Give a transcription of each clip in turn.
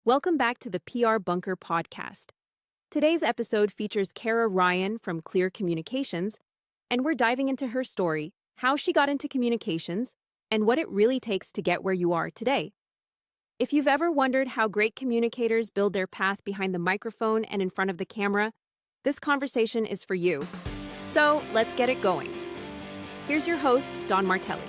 Welcome back to the PR Bunker podcast. Today's episode features Kara Ryan from Clear Communications, and we're diving into her story, how she got into communications, and what it really takes to get where you are today. If you've ever wondered how great communicators build their path behind the microphone and in front of the camera, this conversation is for you. So let's get it going. Here's your host, Don Martelli.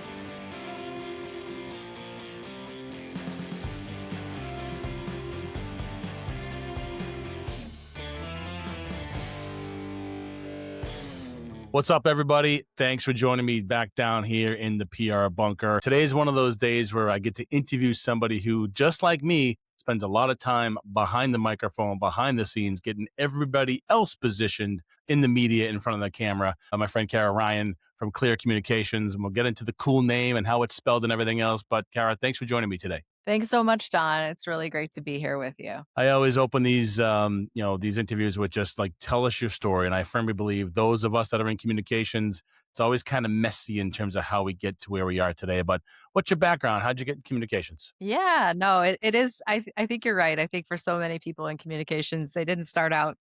What's up, everybody? Thanks for joining me back down here in the PR bunker. Today's one of those days where I get to interview somebody who, just like me, spends a lot of time behind the microphone, behind the scenes, getting everybody else positioned in the media in front of the camera. My friend Kara Ryan from Clear Communications, and we'll get into the cool name and how it's spelled and everything else. But Kara, thanks for joining me today. Thanks so much, Don. It's really great to be here with you. I always open these interviews with just like, tell us your story. And I firmly believe those of us that are in communications, it's always kind of messy in terms of how we get to where we are today. But what's your background? How'd you get in communications? Yeah, no, it is. I think you're right. I think for so many people in communications, they didn't start out,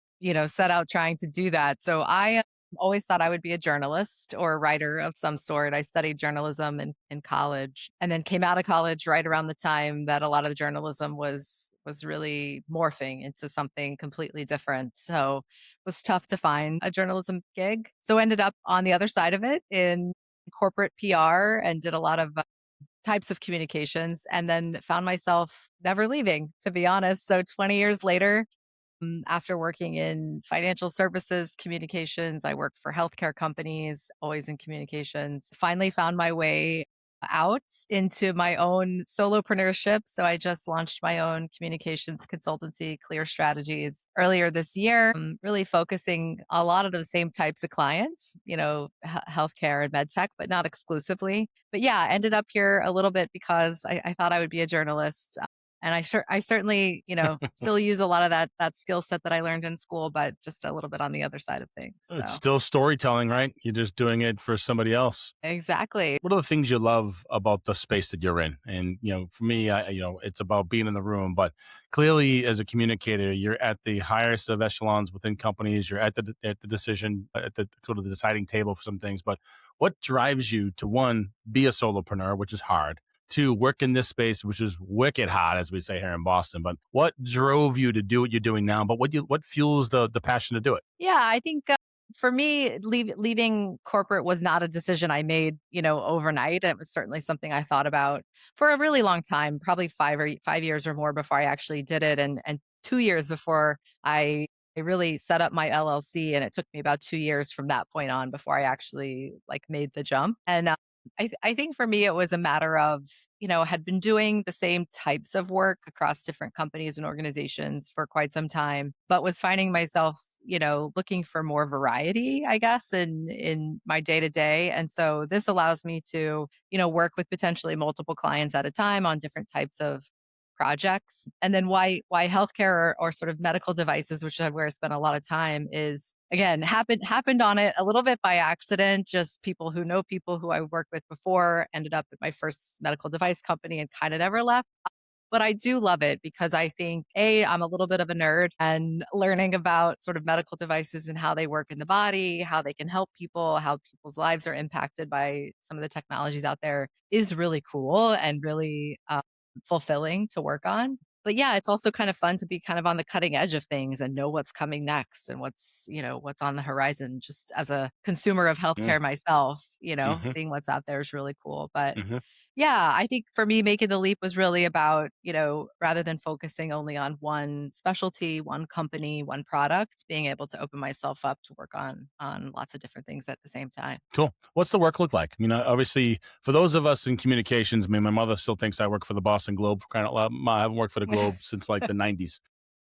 set out trying to do that. So I always thought I would be a journalist or a writer of some sort. I studied journalism in college and then came out of college right around the time that a lot of the journalism was really morphing into something completely different. So it was tough to find a journalism gig. So ended up on the other side of it in corporate PR and did a lot of types of communications and then found myself never leaving, to be honest. So 20 years later, after working in financial services, communications, I worked for healthcare companies, always in communications. Finally found my way out into my own solopreneurship. So I just launched my own communications consultancy, Clear Strategies, earlier this year, really focusing a lot of the same types of clients, healthcare and med tech, but not exclusively. But yeah, I ended up here a little bit because I thought I would be a journalist. And I certainly, still use a lot of that skill set that I learned in school, but just a little bit on the other side of things. It's So still storytelling, right? You're just doing it for somebody else. exactly. What are the things you love about the space that you're in? And, for me, it's about being in the room, but clearly as a communicator, you're at the highest of echelons within companies. You're at the decision, at the sort of the deciding table for some things, but what drives you to, one, be a solopreneur, which is hard, two, work in this space, which is wicked hot, as we say here in Boston, but what drove you to do what you're doing now, but what fuels the passion to do it? Yeah, I think for me, leaving corporate was not a decision I made, overnight. It was certainly something I thought about for a really long time, probably 5 years or more before I actually did it, and 2 years before I really set up my LLC, and it took me about 2 years from that point on before I actually made the jump. And I think for me, it was a matter of, had been doing the same types of work across different companies and organizations for quite some time, but was finding myself, looking for more variety, I guess, in my day to day. And so this allows me to, work with potentially multiple clients at a time on different types of projects. And then why healthcare or sort of medical devices, which is where I spent a lot of time, is again happened on it a little bit by accident. Just people who know people who I worked with before ended up at my first medical device company and kind of never left. But I do love it because I think I'm a little bit of a nerd, and learning about sort of medical devices and how they work in the body, how they can help people, how people's lives are impacted by some of the technologies out there is really cool and really fulfilling to work on. But yeah, it's also kind of fun to be kind of on the cutting edge of things and know what's coming next and what's on the horizon. Just as a consumer of Mm, healthcare myself, mhm, seeing what's out there is really cool. But mhm. yeah, I think for me, making the leap was really about, rather than focusing only on one specialty, one company, one product, being able to open myself up to work on lots of different things at the same time. Cool. What's the work look like? Obviously, for those of us in communications, my mother still thinks I work for the Boston Globe. For crying out loud, I haven't worked for the Globe since like the '90s.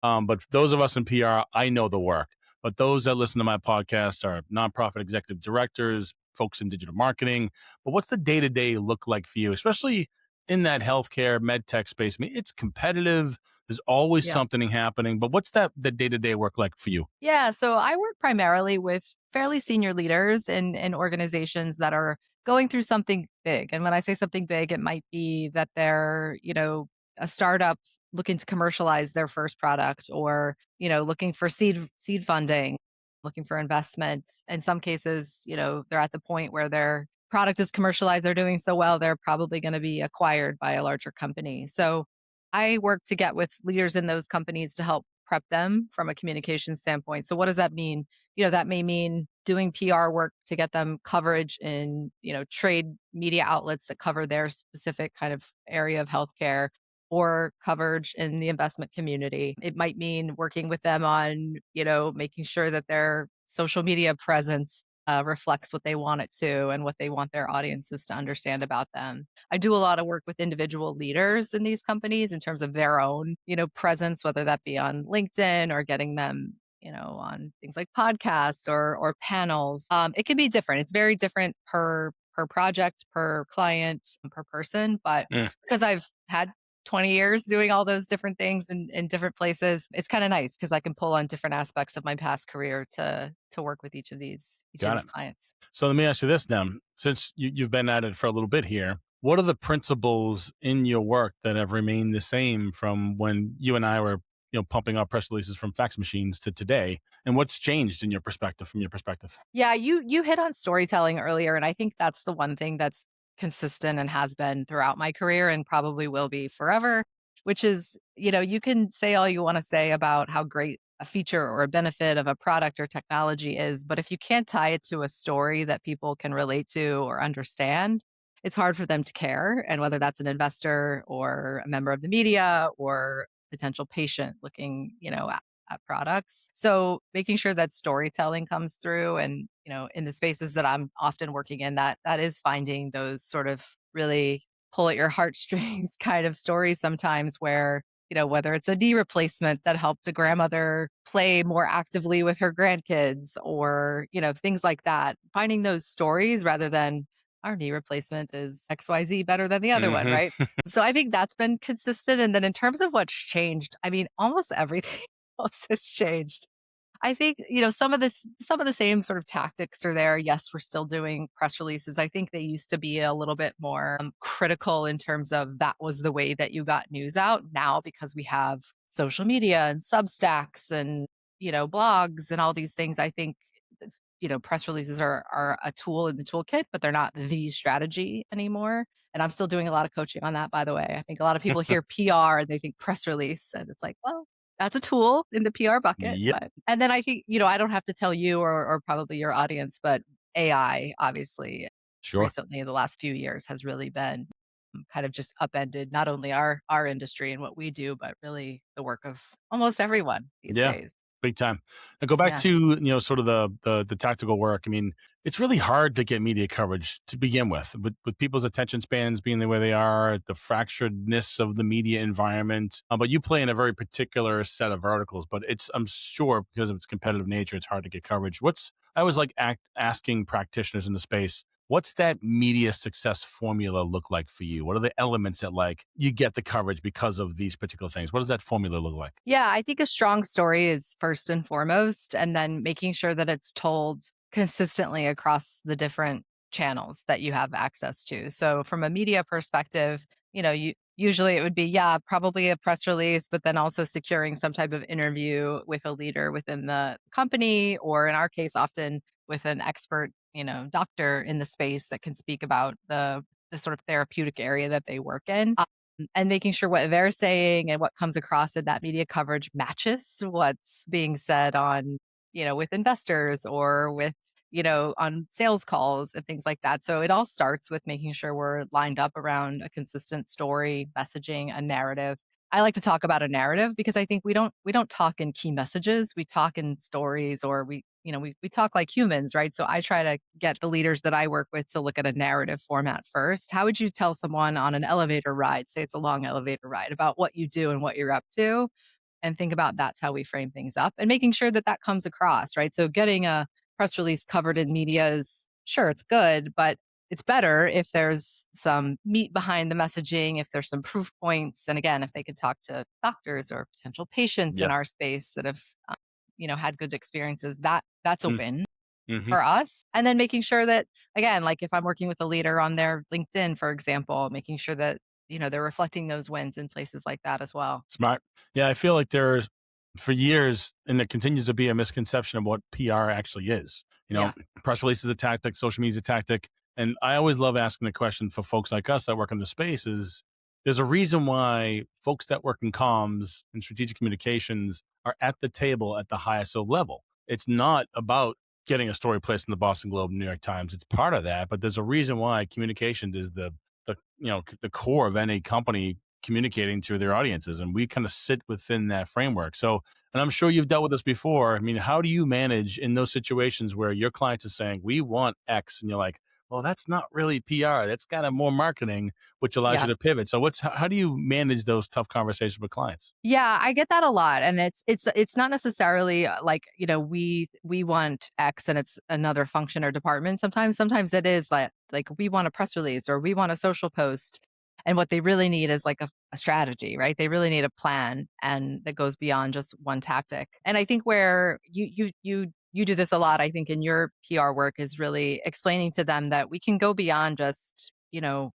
But for those of us in PR, I know the work. But those that listen to my podcast are nonprofit executive directors, folks in digital marketing. But what's the day to day look like for you, especially in that healthcare med tech space? I mean, it's competitive. There's always Yeah. something happening. But what's the day to day work like for you? Yeah. So I work primarily with fairly senior leaders in organizations that are going through something big. And when I say something big, it might be that they're, a startup looking to commercialize their first product, or, looking for seed funding, looking for investment. In some cases, they're at the point where their product is commercialized, they're doing so well, they're probably going to be acquired by a larger company. So I work to get with leaders in those companies to help prep them from a communication standpoint. So what does that mean? That may mean doing PR work to get them coverage in, trade media outlets that cover their specific kind of area of healthcare, or coverage in the investment community. It might mean working with them on, making sure that their social media presence reflects what they want it to and what they want their audiences to understand about them. I do a lot of work with individual leaders in these companies in terms of their own, presence, whether that be on LinkedIn or getting them, on things like podcasts or panels. It can be different. It's very different per project, per client, per person. But Mm. because I've had 20 years doing all those different things in different places, it's kind of nice because I can pull on different aspects of my past career to work with each of Got these it. clients. So let me ask you this now. Since you've been at it for a little bit here, what are the principles in your work that have remained the same from when you and I were, pumping out press releases from fax machines to today? And what's changed in your perspective, from your perspective? Yeah, you hit on storytelling earlier, and I think that's the one thing that's consistent and has been throughout my career and probably will be forever, which is, you can say all you want to say about how great a feature or a benefit of a product or technology is, but if you can't tie it to a story that people can relate to or understand, it's hard for them to care. And whether that's an investor or a member of the media or potential patient looking, at products. So making sure that storytelling comes through, and, in the spaces that I'm often working in, that is finding those sort of really pull at your heartstrings kind of stories sometimes, where, whether it's a knee replacement that helped a grandmother play more actively with her grandkids, or, things like that. Finding those stories rather than our knee replacement is XYZ better than the other one, Hmm. right? So I think that's been consistent. And then in terms of what's changed, I mean, almost everything else has changed. I think, some of the same sort of tactics are there. Yes, we're still doing press releases. I think they used to be a little bit more critical in terms of that was the way that you got news out. Now, because we have social media and Substacks and, blogs and all these things, I think press releases are a tool in the toolkit, but they're not the strategy anymore. And I'm still doing a lot of coaching on that, by the way. I think a lot of people hear PR and they think press release, and it's like, well, that's a tool in the PR bucket. Yep. But and then I think, I don't have to tell you or probably your audience, but AI obviously Sure. recently in the last few years has really been kind of just upended not only our industry and what we do, but really the work of almost everyone these Yeah. days. Big time. Now go back Yeah. to, sort of the tactical work. I mean, it's really hard to get media coverage to begin with people's attention spans being the way they are, the fracturedness of the media environment. But you play in a very particular set of verticals, but I'm sure because of its competitive nature, it's hard to get coverage. I always like asking practitioners in the space, what's that media success formula look like for you? What are the elements that you get the coverage because of these particular things? What does that formula look like? Yeah, I think a strong story is first and foremost, and then making sure that it's told consistently across the different channels that you have access to. So, from a media perspective, usually it would be, yeah, probably a press release, but then also securing some type of interview with a leader within the company, or in our case, often with an expert, doctor in the space that can speak about the sort of therapeutic area that they work in, and making sure what they're saying and what comes across in that media coverage matches what's being said on, with investors or with, on sales calls and things like that. So it all starts with making sure we're lined up around a consistent story, messaging, a narrative. I like to talk about a narrative because I think we don't talk in key messages. We talk in stories, or we talk like humans, right? So I try to get the leaders that I work with to look at a narrative format first. How would you tell someone on an elevator ride, say it's a long elevator ride, about what you do and what you're up to? And think about that's how we frame things up, and making sure that that comes across, right? So getting a press release covered in media is, sure, it's good, but it's better if there's some meat behind the messaging, if there's some proof points. And again, if they could talk to doctors or potential patients in Yeah. our space that have, had good experiences, that's a win Mm-hmm. for us. And then making sure that, again, like if I'm working with a leader on their LinkedIn, for example, making sure that they're reflecting those wins in places like that as well. Smart. Yeah, I feel like there's for years, and there continues to be a misconception of what PR actually is. Yeah. Press release is a tactic, social media is a tactic. And I always love asking the question for folks like us that work in the space is there's a reason why folks that work in comms and strategic communications are at the table at the highest level. It's not about getting a story placed in the Boston Globe, New York Times. It's part of that, but there's a reason why communications is the core of any company communicating to their audiences, and we kind of sit within that framework. So, and I'm sure you've dealt with this before. I mean, how do you manage in those situations where your client is saying we want X, and you're like, well, that's not really PR, that's kind of more marketing, which allows you Yeah. to pivot. So how do you manage those tough conversations with clients? Yeah, I get that a lot, and it's not necessarily like we want X and it's another function or department. Sometimes it is like we want a press release or we want a social post, and what they really need is like a strategy, right? They really need a plan, and that goes beyond just one tactic. And I think where you do this a lot, I think in your PR work is really explaining to them that we can go beyond just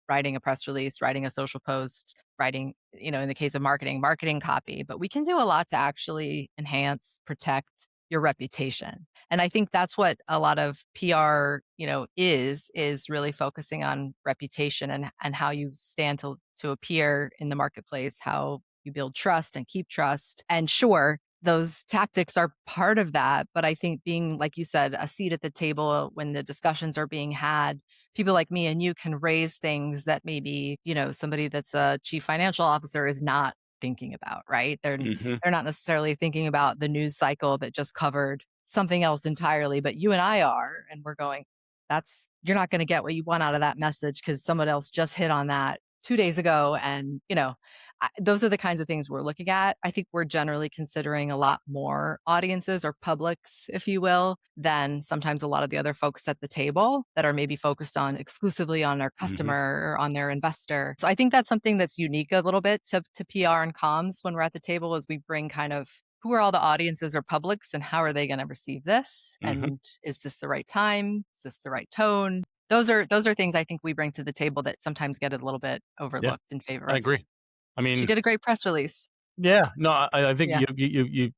writing a press release, writing a social post, writing, in the case of marketing copy, but we can do a lot to actually enhance, protect your reputation. And I think that's what a lot of PR, is really focusing on reputation and how you stand to appear in the marketplace, how you build trust and keep trust. And sure, those tactics are part of that, but I think being, like you said, a seat at the table when the discussions are being had, people like me and you can raise things that maybe, somebody that's a chief financial officer is not thinking about, right? Hmm. They're not necessarily thinking about the news cycle that just covered something else entirely, but you and I are, and we're going, that's you're not going to get what you want out of that message because someone else just hit on that 2 days ago, and those are the kinds of things we're looking at. I think we're generally considering a lot more audiences or publics, if you will, than sometimes a lot of the other folks at the table that are maybe focused on exclusively on their Hmm. customer or on their investor. So I think that's something that's unique a little bit to PR and comms when we're at the table is we bring kind of who are all the audiences or publics and how are they going to receive this? Hmm. And is this the right time? Is this the right tone? Those are things I think we bring to the table that sometimes get a little bit Yeah, overlooked in favor I of agree. I she mean, did a great press release. yeah, no, I think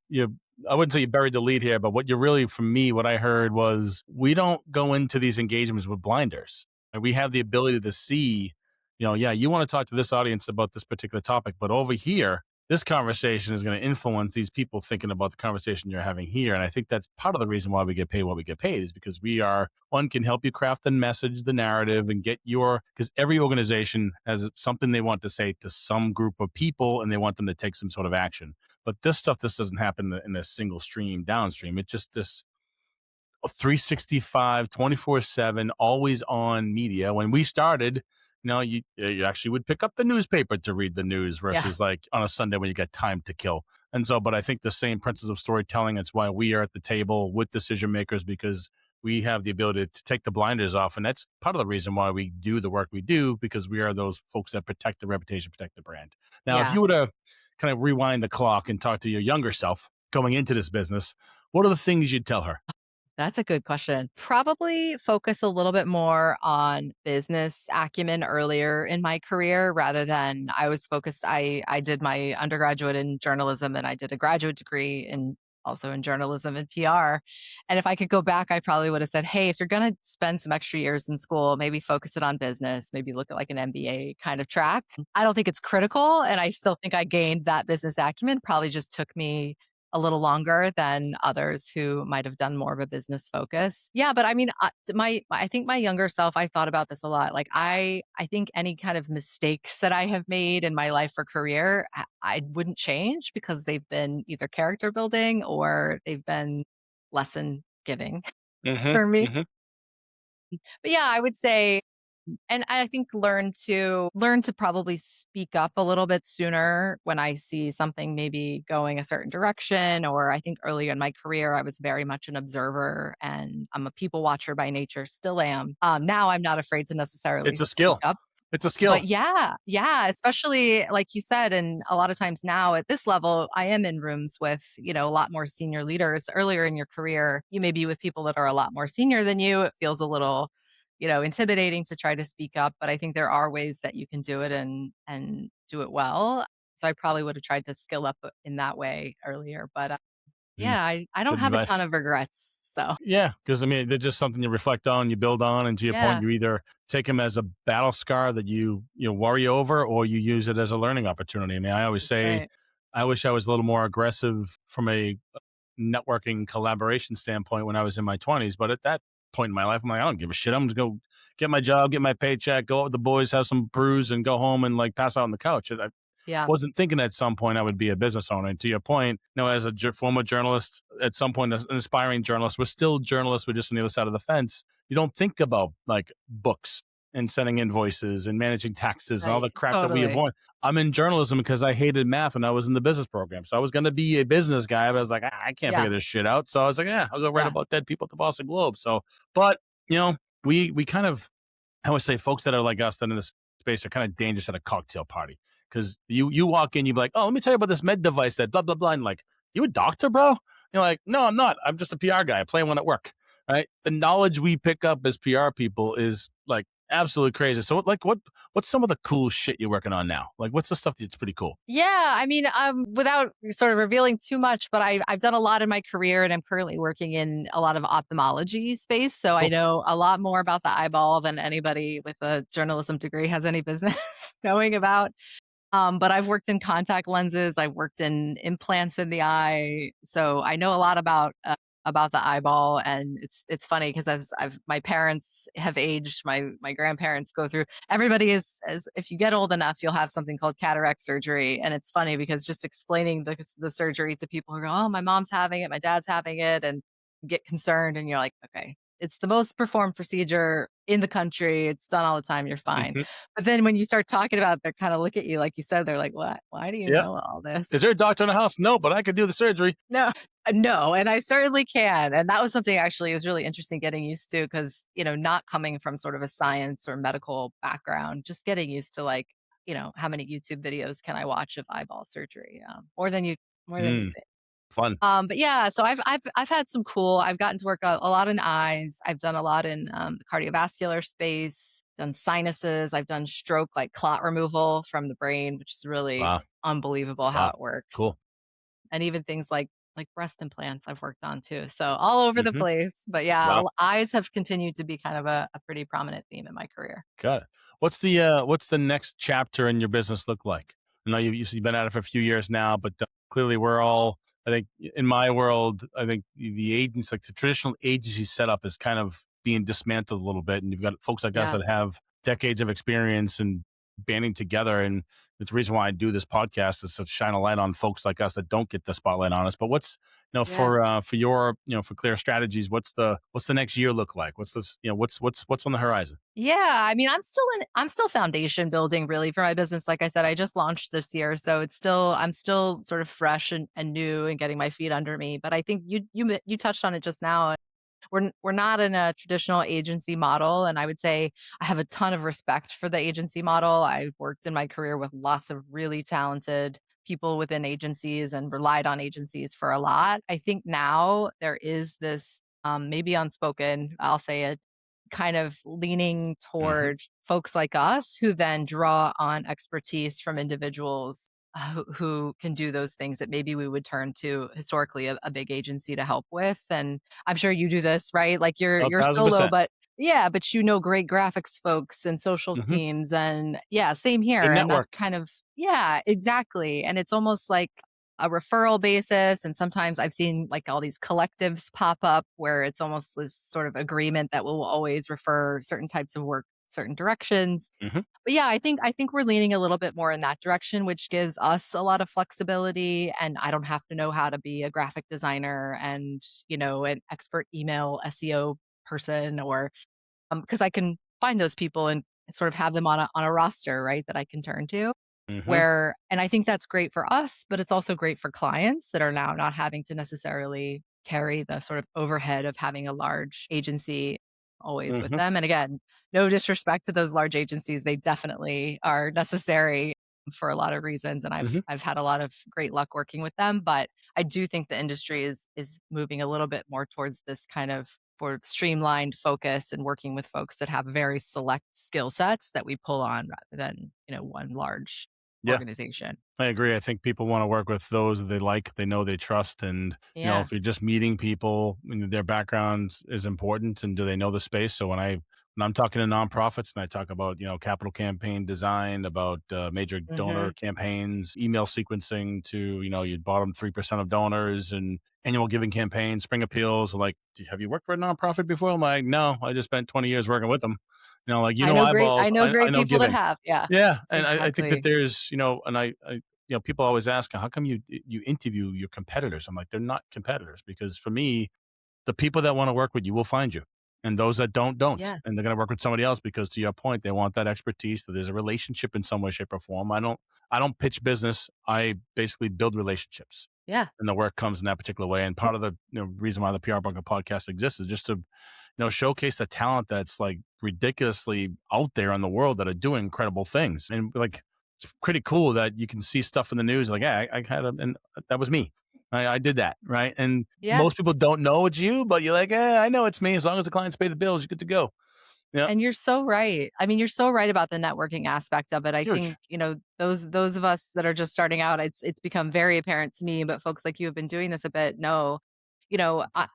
Yeah. I wouldn't say you buried the lead here, but what you really, from me, what I heard was we don't go into these engagements with blinders. And we have the ability to see, yeah, you want to talk to this audience about this particular topic, but over here, this conversation is going to influence these people thinking about the conversation you're having here. And I think that's part of the reason why we get paid what we get paid is because we are, one, can help you craft the message, the narrative, and get because every organization has something they want to say to some group of people and they want them to take some sort of action. But this stuff, this doesn't happen in a single stream downstream. It just this 365, 24/7, always on media. When we started, you actually would pick up the newspaper to read the news Yeah. versus like on a Sunday when you got time to kill. And so, but I think the same principles of storytelling, it's why we are at the table with decision makers because we have the ability to take the blinders off. And that's part of the reason why we do the work we do because we are those folks that protect the reputation, protect the brand. Now, if Yeah. you were to kind of rewind the clock and talk to your younger self going into this business, what are the things you'd tell her? That's a good question. Probably focus a little bit more on business acumen earlier in my career rather than I was focused. I did my undergraduate in journalism and I did a graduate degree in also in journalism and PR. And if I could go back, I probably would have said, hey, if you're going to spend some extra years in school, maybe focus it on business, maybe look at like an MBA kind of track. I don't think it's critical. And I still think I gained that business acumen. Probably just took me a little longer than others who might have done more of a business focus. Yeah, but I mean, I think my younger self, I thought about this a lot. Like I think any kind of mistakes that I have made in my life or career, I wouldn't change because they've been either character building or they've been lesson giving Hmm. for me. Hmm. But yeah, I would say and I think learn to probably speak up a little bit sooner when I see something maybe going a certain direction. Or I think earlier in my career, I was very much an observer and I'm a people watcher by nature, still am. Now I'm not afraid to necessarily It's a speak skill. up. It's a But skill. yeah, especially like you said, and a lot of times now at this level, I am in rooms with, a lot more senior leaders. Earlier in your career, you may be with people that are a lot more senior than you. It feels a little intimidating to try to speak up, but I think there are ways that you can do it and do it well. So I probably would have tried to skill up in that way earlier, but Mm, yeah, I don't good have a ton advice. of regrets. So Yeah, because I mean, they're just something you reflect on, you build on, and to your point, yeah, you either take them as a battle scar that you worry over, or you use it as a learning opportunity. I mean, I always that's say, right. I wish I was a little more aggressive from a networking collaboration standpoint when I was in my 20s. But at that point in my life, I'm like, I don't give a shit. I'm just go get my job, get my paycheck, go out with the boys, have some brews, and go home and like pass out on the couch. I Yeah, wasn't thinking at some point I would be a business owner. And to your point, as a former journalist, at some point, as an aspiring journalist, we're still journalists. We're just on the other side of the fence. You don't think about like books and sending invoices and managing taxes and all the right. crap that we Totally. avoid. I'm in journalism because I hated math and I was in the business program. So I was going to be a business guy, but I was like, I can't Yeah, figure this shit out. So I was like, yeah, I'll go write yeah, about dead people at the Boston Globe. So, but we kind of, I would say folks that are like us that in this space are kind of dangerous at a cocktail party because you walk in, you be like, oh, let me tell you about this med device that blah blah blah, and like, you a doctor, bro? You're like, no, I'm not. I'm just a PR guy. I play one at work. Right? The knowledge we pick up as PR people is like absolutely crazy. So, like, what's some of the cool shit you're working on now? Like, what's the stuff that's pretty cool? yeah. I mean, without sort of revealing too much, but I've done a lot in my career, and I'm currently working in a lot of ophthalmology space. So I Cool. know a lot more about the eyeball than anybody with a journalism degree has any business knowing about. But I've worked in contact lenses, I've worked in implants in the eye, so I know a lot about the eyeball, and it's funny because I've my parents have aged, my grandparents go through. Everybody is as if you get old enough, you'll have something called cataract surgery, and it's funny because just explaining the surgery to people who go, "Oh, my mom's having it, my dad's having it," and get concerned, and you're like, "Okay, it's the most performed procedure in the country. It's done all the time. You're fine." Hmm. But then when you start talking about it, they kinda look at you, like you said, they're like, "What? Why do you Yeah. know all this?" Is there a doctor in the house? No, but I could do the surgery. No, no, and I certainly can, and that was something actually it was really interesting getting used to because, not coming from sort of a science or medical background, just getting used to, like, how many YouTube videos can I watch of eyeball surgery? More than you Mm, think. fun. But yeah, so I've had some cool. I've gotten to work a lot in eyes. I've done a lot in the cardiovascular space. Done sinuses. I've done stroke, like clot removal from the brain, which is really Wow. unbelievable how Wow. it works. Cool. And even things like breast implants I've worked on too. So all over the Hmm. place. But yeah, Wow. eyes have continued to be kind of a pretty prominent theme in my career. Got it. What's the next chapter in your business look like? I know you've been at it for a few years now, but clearly we're all. I think in my world, I think the agents, like the traditional agency setup, is kind of being dismantled a little bit, and you've got folks like us Yeah. that have decades of experience and banding together. And it's the reason why I do this podcast is to shine a light on folks like us that don't get the spotlight on us. But what's Yeah. for your for Clear Strategies, what's the next year look like? What's this what's on the horizon? Yeah, I mean, I'm still foundation building really for my business. Like I said, I just launched this year, so I'm still sort of fresh and new and getting my feet under me. But I think you touched on it just now. We're not in a traditional agency model, and I would say I have a ton of respect for the agency model. I've worked in my career with lots of really talented people within agencies and relied on agencies for a lot. I think now there is this maybe unspoken, I'll say it, kind of leaning Hmm. toward folks like us who then draw on expertise from individuals who can do those things that maybe we would turn to historically a big agency to help with. And I'm sure you do this, right? Like A you're thousand solo, percent. but yeah, but great graphics folks and social Mm-hmm. teams, and yeah, same The here. And that's network. kind of yeah, exactly. And it's almost like a referral basis. And sometimes I've seen like all these collectives pop up where it's almost this sort of agreement that we'll always refer certain types of work certain directions. Hmm. But yeah, I think we're leaning a little bit more in that direction, which gives us a lot of flexibility, and I don't have to know how to be a graphic designer and, an expert email SEO person or because I can find those people and sort of have them on a roster, right, that I can turn to. Hmm. Where and I think that's great for us, but it's also great for clients that are now not having to necessarily carry the sort of overhead of having a large agency always with Hmm. them. And again, no disrespect to those large agencies, they definitely are necessary for a lot of reasons, and I've Hmm. I've had a lot of great luck working with them, but I do think the industry is moving a little bit more towards this kind of for streamlined focus and working with folks that have very select skill sets that we pull on rather than, one large Yeah. organization. I agree. I think people want to work with those that they like, they know, they trust, and Yeah. if you're just meeting people, their background is important, and do they know the space? So when I'm talking to nonprofits and I talk about capital campaign design, about major donor Mhm. campaigns, email sequencing to your bottom 3% of donors, and annual giving campaigns, spring appeals, like, have you worked for a nonprofit before? I'm like, no, I just spent 20 years working with them. Like, I eyeballs, know I great know people that giving. have. Yeah. Yeah, and I think that Exactly. there's, and people always ask, how come you interview your competitors? I'm like, they're not competitors, because for me, the people that want to work with you will find you, and those that don't, Yeah. and they're going to work with somebody else because, to your point, they want that expertise. That there's a relationship in some way, shape, or form. I don't pitch business. I basically build relationships, Yeah. and the work comes in that particular way. And part of the reason why the PR Bunker podcast exists is just to showcase the talent that's like ridiculously out there in the world that are doing incredible things. And like, it's pretty cool that you can see stuff in the news like, yeah, I had and that was me. I did that, right? And Yeah. most people don't know it's you, but you're like, I know it's me. As long as the clients pay the bills, you're good to go. Yeah, And you're so right. I mean, you're so right about the networking aspect of it. I huge. think, those of us that are just starting out, it's become very apparent to me, but folks like you have been doing this a bit know,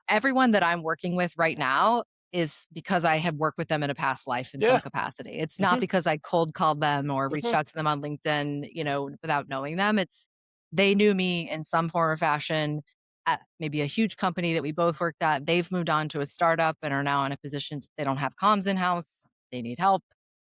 everyone that I'm working with right now is because I have worked with them in a past life in some Yeah. capacity. It's not Hmm. because I cold called them or reached Hmm. out to them on LinkedIn, without knowing them. It's they knew me in some form or fashion at maybe a huge company that we both worked at. They've moved on to a startup and are now in a position they don't have comms in house. They need help,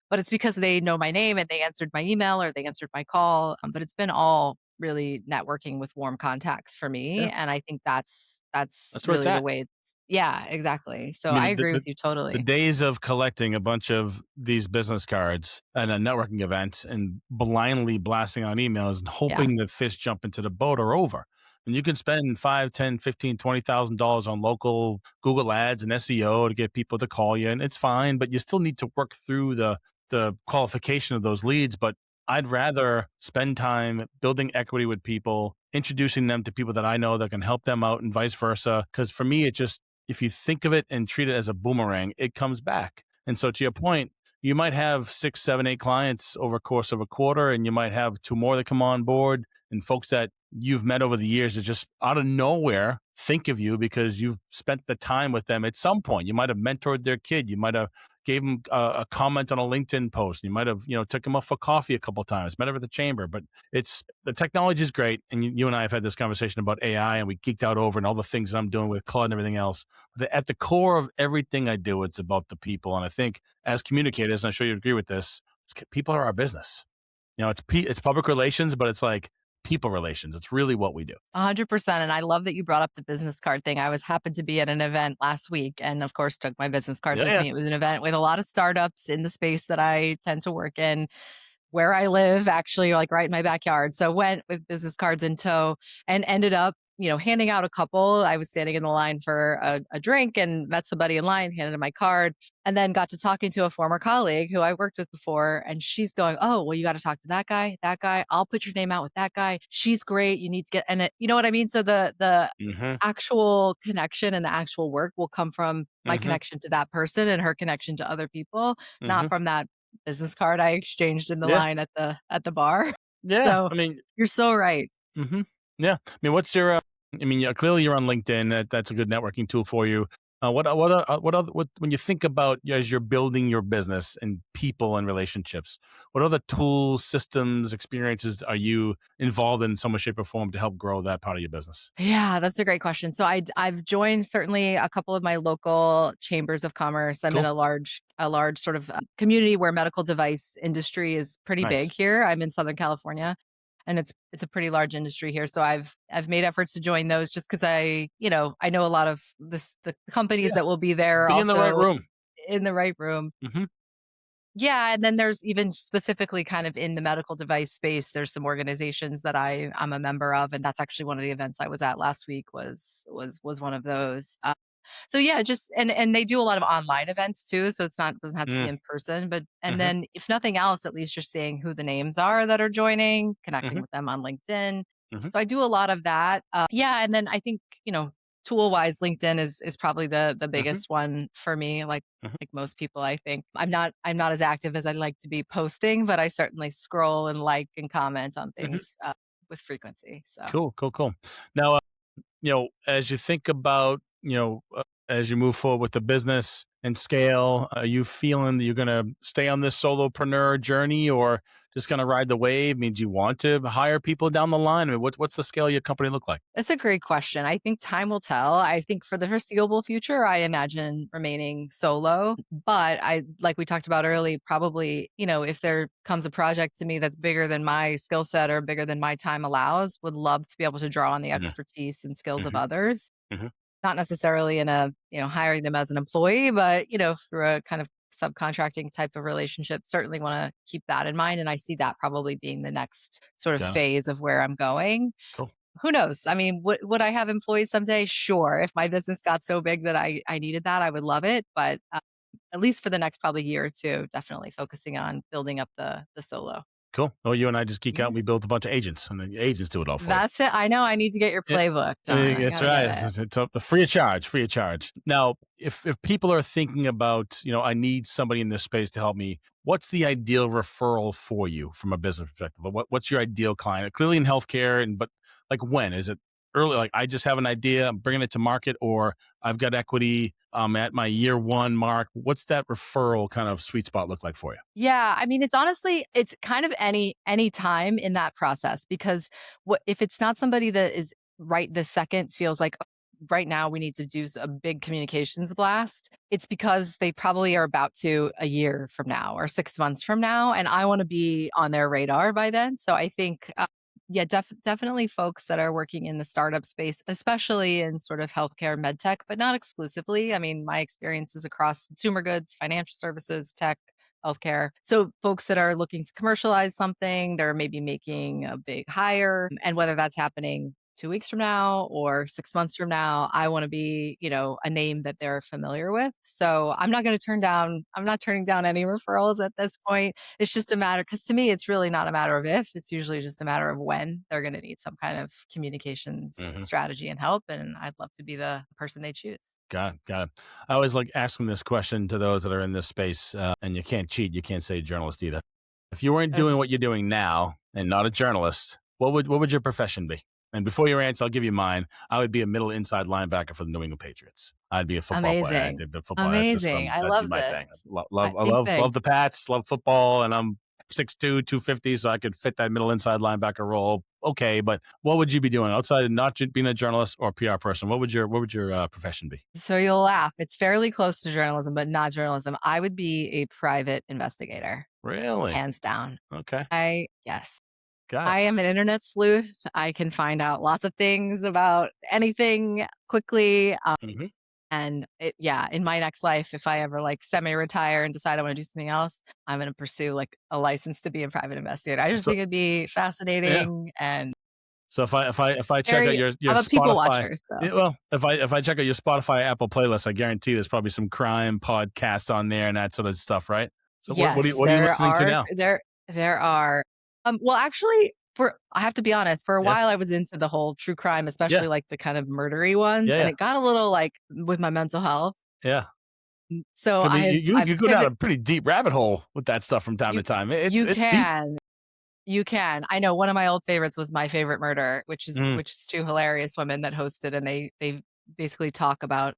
but it's because they know my name and they answered my email or they answered my call. But it's been all really networking with warm contacts for me, Yeah, and I think that's that's where it's really the at. way. Yeah, exactly. So I I mean, agree with you the totally. days of collecting a bunch of these business cards at a networking event and blindly blasting out emails and Yeah, hoping that fish jump into the boat are over. And you can spend 5, 10, 15, $20,000 on local Google ads and SEO to get people to call you, and it's fine, but you still need to work through the qualification of those leads. But I'd rather spend time building equity with people, introducing them to people that I know that can help them out, and vice versa. Because for me, it just, if you think of it and treat it as a boomerang, it comes back. And so, to your point, you might have 6, 7, 8 clients over a course of a quarter, and you might have 2 more that come on board, and folks that you've met over the years that just out of nowhere think of you because you've spent the time with them at some point. You might have mentored their kid. You might have gave them a comment on a LinkedIn post. You might have, took them up for coffee a couple of times, met them at the chamber. But it's, the technology is great. And you and I have had this conversation about AI, and we geeked out over and all the things I'm doing with Claude and everything else. At the core of everything I do, it's about the people. And I think as communicators, and I'm sure you agree with this, people are our business. It's public relations, but it's like people relations. It's really what we do. 100%. And I love that you brought up the business card thing. I was happened to be at an event last week and of course took my business cards Yeah, with yeah. me. It was an event with a lot of startups in the space that I tend to work in, where I live, actually, like right in my backyard. So went with business cards in tow and ended up, handing out a couple. I was standing in the line for a drink and met somebody in line, handed him my card, and then got to talking to a former colleague who I worked with before. And she's going, "Oh, well, you got to talk to that guy, that guy. I'll put your name out with that guy. She's great. You need to get," and you know what I mean? So the Mm-hmm. actual connection and the actual work will come from my Mm-hmm. connection to that person and her connection to other people, not Mm-hmm. from that business card I exchanged in the Yeah. line at the bar. Yeah. So I mean, you're so right. hmm yeah. I mean, what's your? I mean, yeah, clearly you're on LinkedIn. That's a good networking tool for you. What when you think about, as you're building your business and people and relationships, what other tools, systems, experiences are you involved in some way, shape, or form to help grow that part of your business? Yeah, that's a great question. So I've joined certainly a couple of my local chambers of commerce. I'm in Cool. a large sort of community where medical device industry is pretty big Nice. here. I'm in Southern California, and it's a pretty large industry here. So I've made efforts to join those just because I know a lot of the companies Yeah. that will be there Be in the right also room. in the right room. Hmm. Yeah, and then there's even specifically kind of in the medical device space, there's some organizations that I'm a member of, and that's actually one of the events I was at last week was one of those. So yeah, just and they do a lot of online events too, so it's not doesn't have to be Mm. in person, but and Hmm. then if nothing else, at least you're seeing who the names are that are joining, connecting Hmm. with them on LinkedIn. Hmm. So I do a lot of that. Yeah, and then I think, tool wise, LinkedIn is probably the Hmm. biggest one for me. Hmm. Like most people, I think I'm not as active as I'd like to be posting, but I certainly scroll and like and comment on Hmm. things with frequency. So Cool, cool, cool. Now, as you think about, as you move forward with the business and scale, are you feeling that you're going to stay on this solopreneur journey or just going to ride the wave? I mean, do you want to hire people down the line? I mean, what's the scale of your company look like? it's a great question. I think time will tell. I think for the foreseeable future, I imagine remaining solo. But like we talked about early, probably, if there comes a project to me that's bigger than my skill set or bigger than my time allows, would love to be able to draw on the Hmm. expertise and skills of Hmm. others. Hmm. Not necessarily in hiring them as an employee, but, through a kind of subcontracting type of relationship, certainly want to keep that in mind. And I see that probably being the next sort of Got it. phase of where I'm going. Cool. Who knows? I mean, would I have employees someday? Sure. If my business got so big that I needed that, I would love it. But at least for the next probably year or two, definitely focusing on building up the solo. Cool. Oh, you and I just geek out and Yeah. we built a bunch of agents and the agents do it all for you. That's it. I know I need to get your Yeah, playbook done. I that's gotta get right. it. It's free of charge, free of charge. Now, if people are thinking about, I need somebody in this space to help me, what's the ideal referral for you from a business perspective? What's your ideal client? Clearly in healthcare, but like when is it early? Like I just have an idea, I'm bringing it to market, or I've got equity, I'm at my year one mark. What's that referral kind of sweet spot look like for you? Yeah, I mean, it's kind of any time in that process because what if it's not somebody that is right this second feels like, "Oh, right now we need to do a big communications blast." It's because they probably are about to a year from now or 6 months from now, and I want to be on their radar by then. So I think, yeah, definitely folks that are working in the startup space, especially in sort of healthcare, med tech, but not exclusively. I mean, my experience is across consumer goods, financial services, tech, healthcare. So folks that are looking to commercialize something, they're maybe making a big hire, and whether that's happening 2 weeks from now or 6 months from now, I want to be, a name that they're familiar with. So I'm not turning down any referrals at this point. It's just a matter, because to me, it's really not a matter of if, it's usually just a matter of when they're going to need some kind of communications Hmm. strategy and help. And I'd love to be the person they choose. Got it. Got it. I always like asking this question to those that are in this space, and you can't cheat. You can't say journalist either. If you weren't Ugh, doing what you're doing now and not a journalist, what would your profession be? And before you answer, I'll give you mine. I would be a middle inside linebacker for the New England Patriots. I'd be a football player. I amazing. did football. Amazing. I That'd be love my this. thing. I Think love big. the Pats. Love football, and I'm 6'2", 250, so I could fit that middle inside linebacker role. Okay, but what would you be doing outside of not being a journalist or PR person? What would your profession be? So you'll laugh. It's fairly close to journalism, but not journalism. I would be a private investigator, Really? hands down. Okay, Yes, got it. I am an internet sleuth. I can find out lots of things about anything quickly. Hmm. Yeah, in my next life, if I ever like semi-retire and decide I want to do something else, I'm going to pursue like a license to be a private investigator. I just So think it'd be yeah. fascinating and So if I check out your I'm a people Spotify, watcher. So yeah, well, if I check out your Spotify Apple playlist, I guarantee there's probably some crime podcasts on there and that sort of stuff, right? So yes, what are you listening to now? there are. Well, actually, for I have to be honest, for a Yeah, while I was into the whole true crime, yeah, especially like the kind of murdery ones, yeah, and yeah, it got a little like with my mental health. yeah. So I mean, you I've you go down a pretty deep rabbit hole with that stuff from time you to time. you It's deep. can you can. I know one of my old favorites was My Favorite Murder, Mm. which is two hilarious women that hosted, and they basically talk about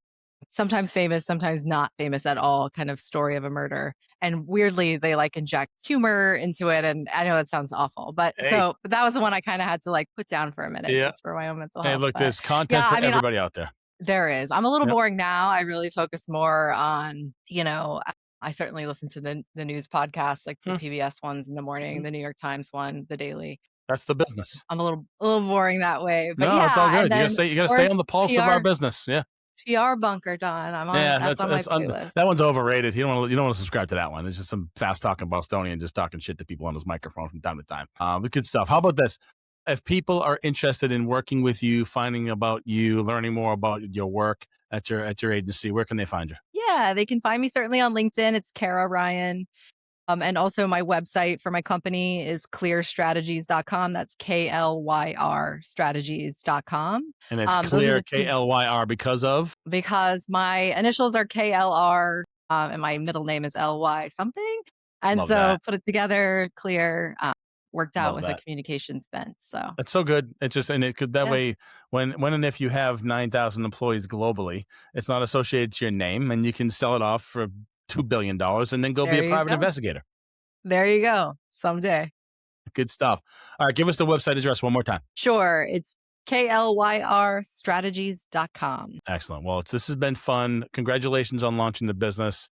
sometimes famous, sometimes not famous at all kind of story of a murder. And weirdly, they like inject humor into it. And I know that sounds awful, Hey, but that was the one I kind of had to like put down for a minute yeah. just for my own mental Hey, health. look, But there's content yeah, for I mean, everybody out there. there is. I'm a little Yep. boring now. I really focus more on, I certainly listen to the news podcasts, like the Hmm. PBS ones in the morning, Mhm. the New York Times one, the daily. That's the business. I'm a little boring that way. But No, it's all yeah, and good. then You got of to stay course on the pulse of our PR business. Yeah. PR bunker done. Yeah, That's on my playlist. that one's overrated. You don't want to subscribe to that one. It's just some fast talking Bostonian just talking shit to people on his microphone from time to time. But good stuff. How about this? If people are interested in working with you, finding about you, learning more about your work at your agency, where can they find you? Yeah, they can find me certainly on LinkedIn. It's Kara Ryan. And also my website for my company is clearstrategies.com. That's KLYR strategies.com. And it's Those are clear the two KLYR because of. because my initials are KLR, and my middle name is LY something. And Love so that. put it together, clear, worked out Love with a that. communications bent. So That's so good. It's just, and it could that yeah, way when and if you have 9,000 employees globally, it's not associated to your name, and you can sell it off for $2 billion and then go be a there you private go. investigator. There you go. Someday. Good stuff. All right, give us the website address one more time. Sure. It's klyrstrategies.com. Excellent. Well, this has been fun. Congratulations on launching the business.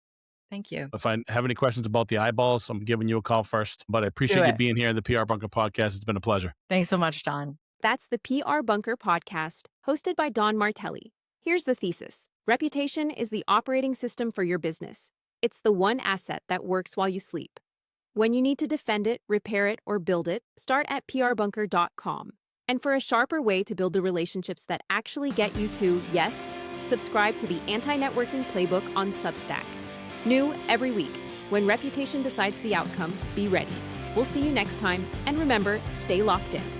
Thank you. If I have any questions about the eyeballs, I'm giving you a call first. But I Do appreciate you it. being here in the PR Bunker podcast. It's been a pleasure. Thanks so much, Don. That's the PR Bunker podcast, hosted by Don Martelli. Here's the thesis. Reputation is the operating system for your business. It's the one asset that works while you sleep. When you need to defend it, repair it, or build it, start at prbunker.com. And for a sharper way to build the relationships that actually get you to yes, subscribe to the Anti-Networking Playbook on Substack. New every week. When reputation decides the outcome, be ready. We'll see you next time, and remember, stay locked in.